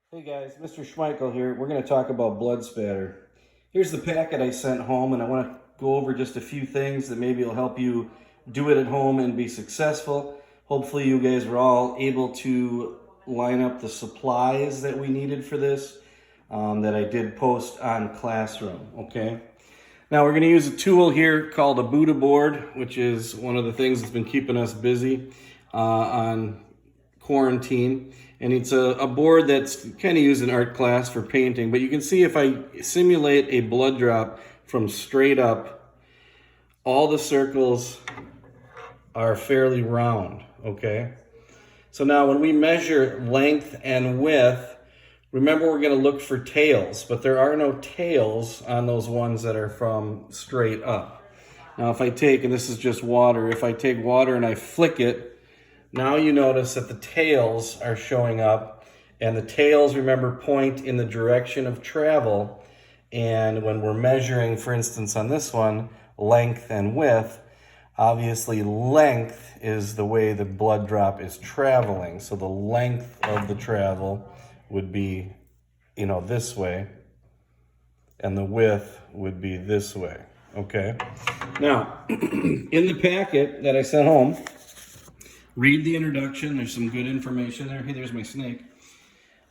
Hey guys, Mr. Smejkal here. We're going to talk about blood spatter. Here's the packet I sent home, and I want to go over just a few things that maybe will help you do it at home and be successful. Hopefully you guys were all able to line up the supplies that we needed for this that I did post on Classroom, okay? Now we're going to use a tool here called a Buddha board, which is one of the things that's been keeping us busy on quarantine. And it's a board that's kind of used in art class for painting. But you can see if I simulate a blood drop from straight up, all the circles are fairly round, okay? So now when we measure length and width, remember we're going to look for tails, but there are no tails on those ones that are from straight up. Now if I take, and this is just water, if I take water and I flick it, now you notice that the tails are showing up, and the tails, remember, point in the direction of travel. And when we're measuring, for instance, on this one, length and width, obviously length is the way the blood drop is traveling. So the length of the travel would be, this way, and the width would be this way, okay? Now, in the packet that I sent home, read the introduction. There's some good information there. Hey, there's my snake.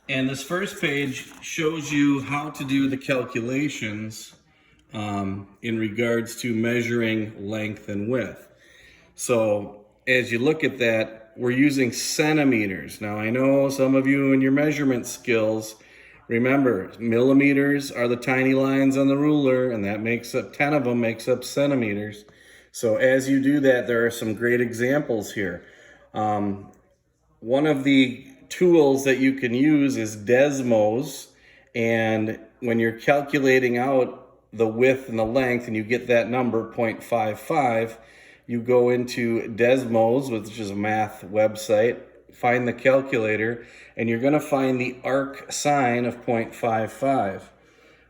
And this first page shows you how to do the calculations in regards to measuring length and width. So as you look at that, we're using centimeters. Now I know some of you in your measurement skills, remember millimeters are the tiny lines on the ruler, and that makes up 10 of them makes up centimeters. So as you do that, there are some great examples here. One of the tools that you can use is Desmos, and when you're calculating out the width and the length and you get that number 0.55, you go into Desmos, which is a math website, find the calculator, and you're going to find the arc sine of 0.55.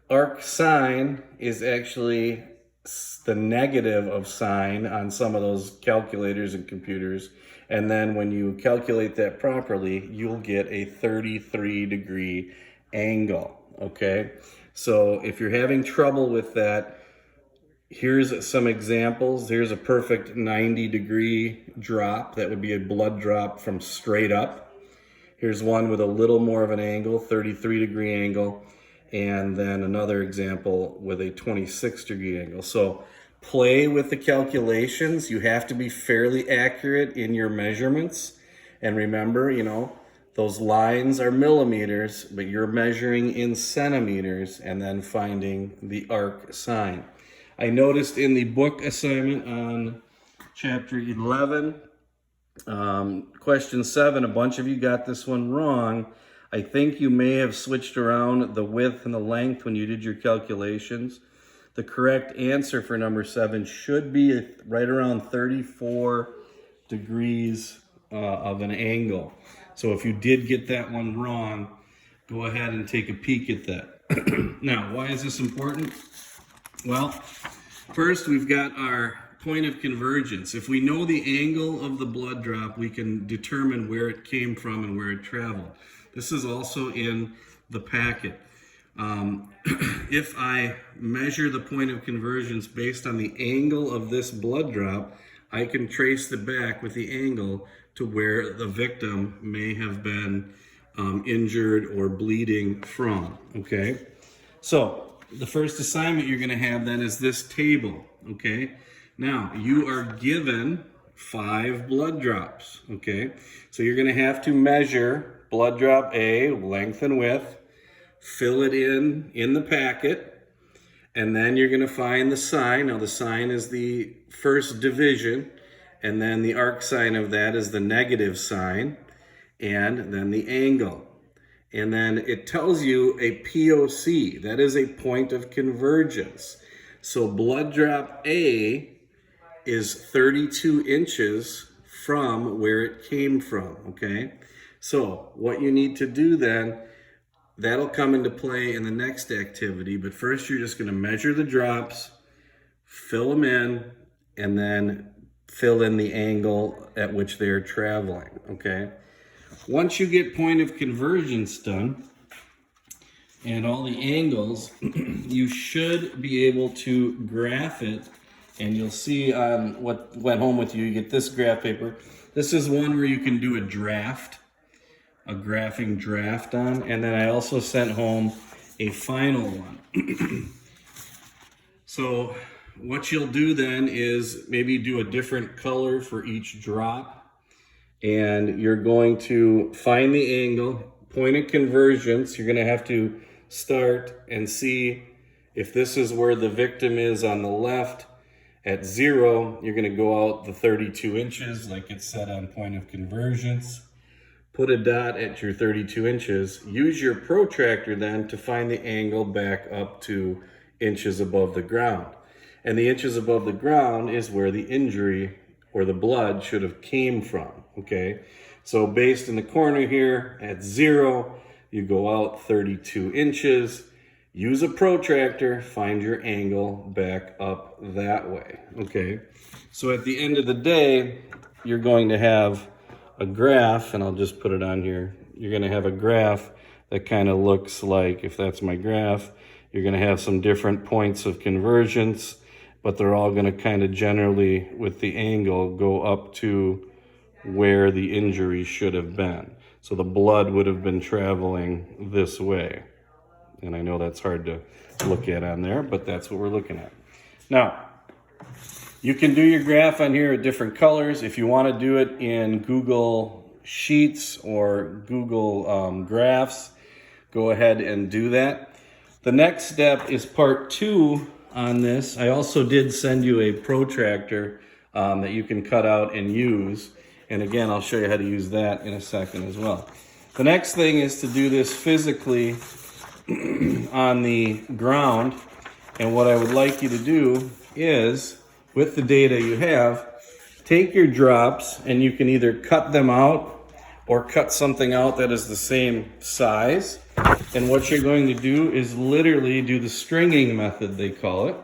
Arc sine is actually the negative of sine on some of those calculators and computers. And then when you calculate that properly, you'll get a 33-degree angle, okay? So if you're having trouble with that, here's some examples. Here's a perfect 90-degree drop. That would be a blood drop from straight up. Here's one with a little more of an angle, 33-degree angle. And then another example with a 26-degree angle. So play with the calculations. You have to be fairly accurate in your measurements. And remember, those lines are millimeters, but you're measuring in centimeters and then finding the arc sine. I noticed in the book assignment on chapter 11, question 7, a bunch of you got this one wrong. I think you may have switched around the width and the length when you did your calculations. The correct answer for number 7 should be right around 34 degrees of an angle. So if you did get that one wrong, go ahead and take a peek at that. Now, why is this important? Well, first we've got our point of convergence. If we know the angle of the blood drop, we can determine where it came from and where it traveled. This is also in the packet. If I measure the point of convergence based on the angle of this blood drop, I can trace it back with the angle to where the victim may have been injured or bleeding from, okay? So the first assignment you're gonna have then is this table, okay? Now, you are given 5 blood drops, okay? So you're gonna have to measure blood drop A, length and width, fill it in the packet, and then you're going to find the sine. Now the sine is the first division, and then the arc sine of that is the negative sine, and then the angle. And then it tells you a POC, that is a point of convergence. So blood drop A is 32 inches from where it came from, okay? So what you need to do then, that'll come into play in the next activity, but first you're just going to measure the drops, fill them in, and then fill in the angle at which they're traveling, okay? Once you get point of convergence done, and all the angles, you should be able to graph it. And you'll see on what went home with you, you get this graph paper. This is one where you can do a draft, a graphing draft on. And then I also sent home a final one. So what you'll do then is maybe do a different color for each drop. And you're going to find the angle, point of convergence. You're gonna have to start and see if this is where the victim is on the left. At 0, you're going to go out the 32 inches like it said on point of convergence. Put a dot at your 32 inches. Use your protractor then to find the angle back up to inches above the ground. And the inches above the ground is where the injury or the blood should have came from, okay? So based in the corner here at 0, you go out 32 inches. Use a protractor, find your angle back up that way, okay? So at the end of the day, you're going to have a graph, and I'll just put it on here. You're gonna have a graph that kind of looks like, if that's my graph, you're gonna have some different points of convergence, but they're all gonna kind of generally, with the angle, go up to where the injury should have been. So the blood would have been traveling this way. And I know that's hard to look at on there, but that's what we're looking at. Now, you can do your graph on here at different colors. If you want to do it in Google Sheets or Google Graphs, go ahead and do that. The next step is part 2 on this. I also did send you a protractor that you can cut out and use. And again, I'll show you how to use that in a second as well. The next thing is to do this physically on the ground, and what I would like you to do is, with the data you have, take your drops and you can either cut them out or cut something out that is the same size. And what you're going to do is literally do the stringing method, they call it.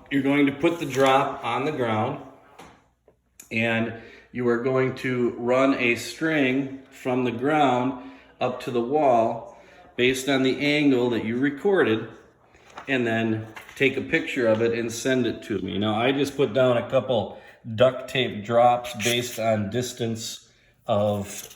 You're going to put the drop on the ground and you are going to run a string from the ground up to the wall based on the angle that you recorded, and then take a picture of it and send it to me. Now, I just put down a couple duct tape drops based on distance of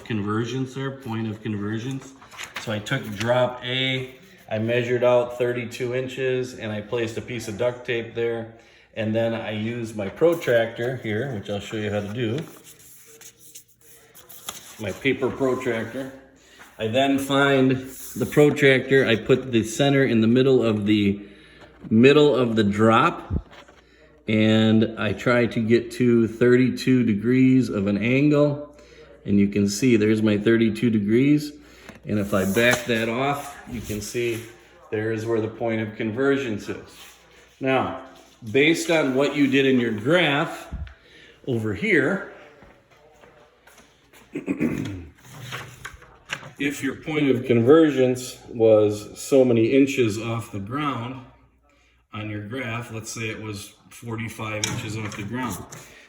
convergence there, point of convergence. So I took drop A, I measured out 32 inches, and I placed a piece of duct tape there. And then I used my protractor here, which I'll show you how to do. My paper protractor. I then find the protractor, I put the center in the middle of the drop, and I try to get to 32 degrees of an angle, and you can see there's my 32 degrees, and if I back that off, you can see there is where the point of convergence is. Now, based on what you did in your graph over here, if your point of convergence was so many inches off the ground on your graph, let's say it was 45 inches off the ground,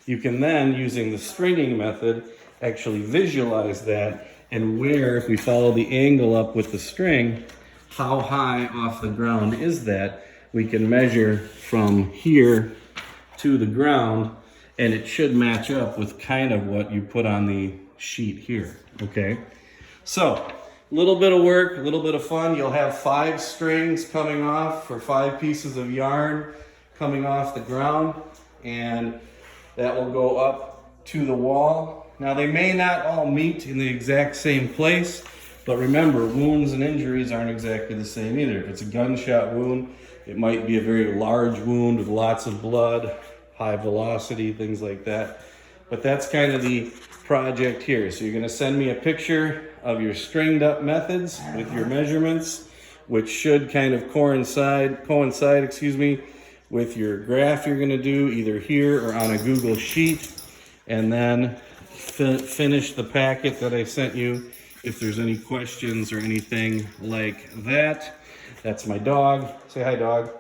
you can then, using the stringing method, actually visualize that and where, if we follow the angle up with the string, how high off the ground is that? We can measure from here to the ground, and it should match up with kind of what you put on the sheet here, okay? So, a little bit of work, a little bit of fun. You'll have 5 strings coming off for 5 pieces of yarn coming off the ground, and that will go up to the wall. Now, they may not all meet in the exact same place, but remember, wounds and injuries aren't exactly the same either. If it's a gunshot wound, it might be a very large wound with lots of blood, high velocity, things like that. But that's kind of the project here. So you're going to send me a picture of your stringed up methods with your measurements, which should kind of coincide, with your graph you're going to do either here or on a Google Sheet, and then finish the packet that I sent you if there's any questions or anything like that. That's my dog. Say hi, dog.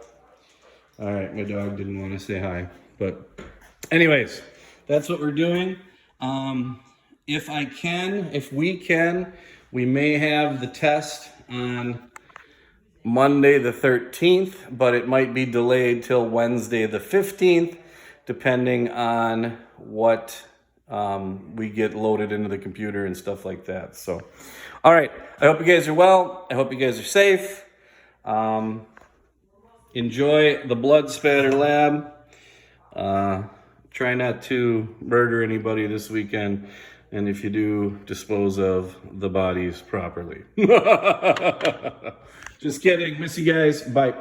All right, my dog didn't want to say hi, but anyways, that's what we're doing. If we can, we may have the test on Monday the 13th, but it might be delayed till Wednesday the 15th, depending on what we get loaded into the computer and stuff like that. So, all right. I hope you guys are well. I hope you guys are safe. Enjoy the blood spatter lab. Try not to murder anybody this weekend. And if you do, dispose of the bodies properly. Just kidding. Miss you guys. Bye.